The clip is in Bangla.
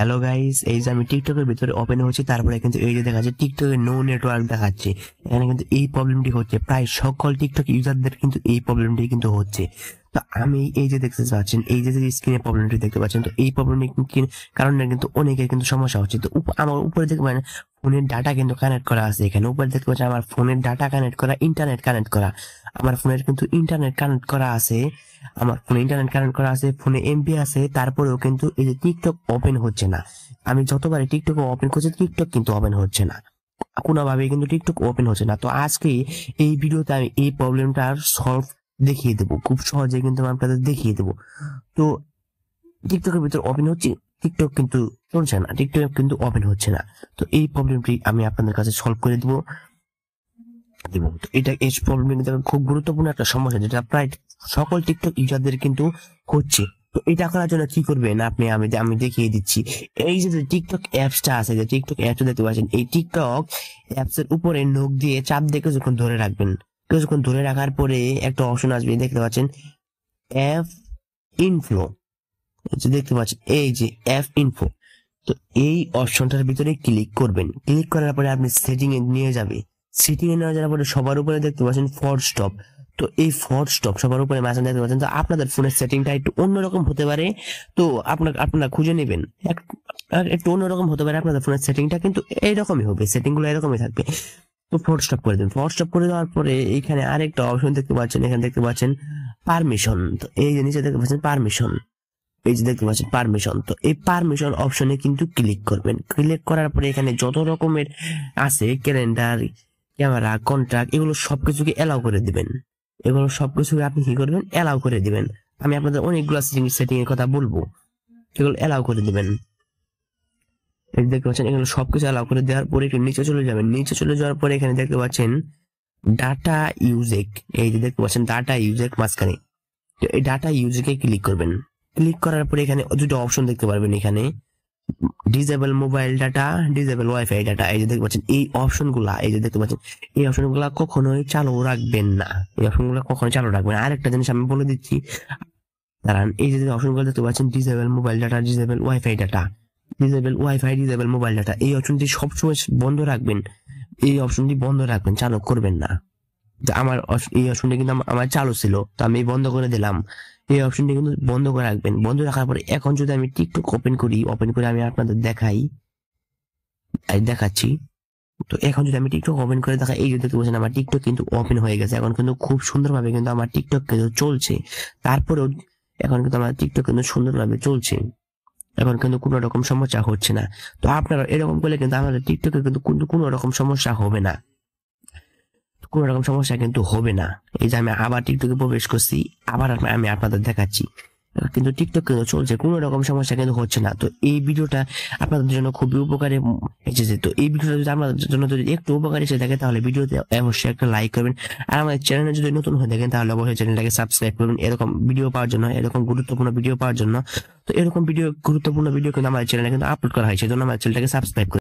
হ্যালো গাইস, এই যে আমি টিকটকের ভিতরে ওপেন হচ্ছে, তারপরে কিন্তু এই যে দেখা যাচ্ছে টিকটকে নো নেটওয়ার্ক দেখাচ্ছে। এখানে কিন্তু এই প্রবলেমটি হচ্ছে, প্রায় সকল টিকটক ইউজারদের কিন্তু এই প্রবলেমটি কিন্তু হচ্ছে। তো আমি এই যে দেখতে পাচ্ছেন, এই যে স্ক্রিনে প্রবলেমটি দেখতে পাচ্ছেন, তো এই প্রবলেমটি কারণে কিন্তু অনেকের কিন্তু সমস্যা হচ্ছে। তো আমার উপরে দেখতে পাচ্ছেন ফোনের ডাটা কিন্তু কানেক্ট করা আছে। এখানে উপরে দেখতে পাচ্ছেন আমার ফোনের ডাটা কানেক্ট করা, ইন্টারনেট কানেক্ট করা। আমার ফোনের কিন্তু ইন্টারনেট কানেক্ট করা আছে, আমার ফোনে ইন্টারনেট কানেক্ট করা আছে, ফোনে এমবি আছে, তারপরেও কিন্তু এই যে টিকটক ওপেন হচ্ছে না। আমি যতবারই টিকটক ওপেন করছি, টিকটক কিন্তু ওপেন হচ্ছে না, কোনোভাবে কিন্তু টিকটক ওপেন হচ্ছে না। তো আজকে এই ভিডিওতে আমি এই প্রবলেমটার সলভ দেখিয়ে দেবো, খুব সহজে কিন্তু আমি আপনাদের দেখিয়ে দেবো। তো টিকটকের ভিতর ওপেন হচ্ছে, টিকটক কিন্তু চলছে না, টিকটক কিন্তু ওপেন হচ্ছে না। তো এই প্রবলেমটি আমি আপনাদের কাছে সলভ করে দেবো। তো এটা এই প্রবলেম কিন্তু খুব গুরুত্বপূর্ণ একটা সমস্যা, যেটা প্রায় সকল টিকটক ইউজারদের কিন্তু হচ্ছে। তো এটা করার জন্য কি করবেন আপনি, আমি দেখিয়ে দিচ্ছি। এই যে টিকটক অ্যাপসটা আছে, যে টিকটক অ্যাপসটা দেখতে পাচ্ছেন, এই টিকটক অ্যাপস এর উপরে নখ দিয়ে চাপ দিয়ে কিছুক্ষণ ধরে রাখবেন। কিছুক্ষণ ধরে রাখার পরে একটা অপশন আসবে, দেখতে পাচ্ছেন অ্যাপ ইনফ্লো, দেখতে পাচ্ছেন এই যে অ্যাপ ইনফো। তো এই অপশনটার ভিতরে ক্লিক করবেন। ক্লিক করার পরে আপনি সেটিং এ নিয়ে যাবে। সেটিং এ নিয়ে যাওয়ার পরে সবার উপরে দেখতে পাচ্ছেন ফোর্স স্টপ। তো এই ফোর্স স্টপ সবার উপরে মাঝখানে দেখতে পাচ্ছেন। তো আপনাদের ফোনের সেটিংটা একটু অন্যরকম হতে পারে, তো আপনারা খুঁজে নেবেন। একটু অন্যরকম হতে পারে আপনাদের ফোনের সেটিংটা, কিন্তু এইরকমই হবে, সেটিং গুলো এরকমই থাকবে। তো ফোর্স স্টপ করে দিন। ফোর্স স্টপ করে দেওয়ার পরে এখানে আরেকটা অপশন দেখতে পাচ্ছেন, এখানে দেখতে পাচ্ছেন পারমিশন। তো এই যে নিচে দেখতে পাচ্ছেন পারমিশন, এই যে দেখতে পাচ্ছেন পারমিশন। তো এই পারমিশন অপশনে কিন্তু ক্লিক করবেন। ক্লিক করার পরে এখানে যত রকমের আছে, ক্যালেন্ডার, ক্যামেরা, কন্ট্রাক্ট, এগুলো সবকিছুকে এলাও করে দিবেন। এগুলো সবকিছুকে আপনি কি করবেন, এলাও করে দিবেন। আমি আপনাদের অনেকগুলো সেটিং এর কথা বলবো, এগুলো এলাও করে দিবেন। এই দেখতে পাচ্ছেন এগুলো সবকিছু এলাও করে দেওয়ার পরে একটু নিচে চলে যাবেন। নিচে চলে যাওয়ার পরে এখানে দেখতে পাচ্ছেন ডাটা ইউজেক, এই যে দেখতে পাচ্ছেন ডাটা ইউজেক মাঝখানে। তো এই ডাটা ইউজেকে ক্লিক করবেন। ক্লিক করার পরে এখানে দুটো অপশন দেখতে পারবেন, এখানে disable mobile data, disable wifi data. এই যে দেখতে পাচ্ছেন এই অপশনগুলা, এই যে দেখতে পাচ্ছেন এই অপশনগুলা কখনোই চালু রাখবেন না, এই অপশনগুলো কখনোই চালু রাখবেন না। আরেকটা জিনিস আমি বলে দিচ্ছি, কারণ এই যে অপশনগুলো দেখতে পাচ্ছেন disable mobile data, disable wifi data, disable wifi, disable mobile data, এই অপশনটি সবসময় বন্ধ রাখবেন। এই অপশনটি বন্ধ রাখবেন, চালু করবেন না। আমার এই অপশনটা কিন্তু আমার চালু ছিল, তো আমি বন্ধ করে দিলাম। এই অপশনটি কিন্তু বন্ধ করে রাখবেন। বন্ধ রাখার পরে এখন যদি আমি টিকটক ওপেন করে আমি আপনাদের দেখাচ্ছি। তো এখন যদি আমি টিকটক ওপেন করে দেখাই, এই যে দেখতে পাচ্ছেন আমার টিকটক কিন্তু ওপেন হয়ে গেছে। এখন কিন্তু খুব সুন্দরভাবে কিন্তু আমার টিকটক কিন্তু চলছে। তারপরেও এখন কিন্তু আমার টিকটক কিন্তু সুন্দরভাবে চলছে, এখন কিন্তু কোনো রকম সমস্যা হচ্ছে না। তো আপনারা এরকম করলে কিন্তু আমাদের টিকটকে কিন্তু কোনো রকম সমস্যা হবে না, কোনো রকম সমস্যা কিন্তু হবে না। এই যে আমি আবার টিকটকে প্রবেশ করছি, আবার আমি আপনাদের দেখাচ্ছি, কিন্তু টিকটক কিন্তু চলছে, কোনো রকম সমস্যা কিন্তু হচ্ছে না। তো এই ভিডিওটা আপনাদের জন্য খুবই উপকারে এসেছে। তো এই ভিডিওটা যদি আপনাদের জন্য যদি একটু উপকারী এসে থাকে, তাহলে ভিডিওতে অবশ্যই একটা লাইক করবেন। আর আমাদের চ্যানেলে যদি নতুন হয়ে থাকেন, তাহলে অবশ্যই চ্যানেলটাকে সাবস্ক্রাইব করবেন, এরকম ভিডিও পাওয়ার জন্য, এরকম গুরুত্বপূর্ণ ভিডিও পাওয়ার জন্য। তো এরকম গুরুত্বপূর্ণ ভিডিও কিন্তু আমাদের চ্যানেলে কিন্তু আপলোড করা হয়, সেজন্য আমাদের চ্যানেলটাকে সাবস্ক্রাইব করুন।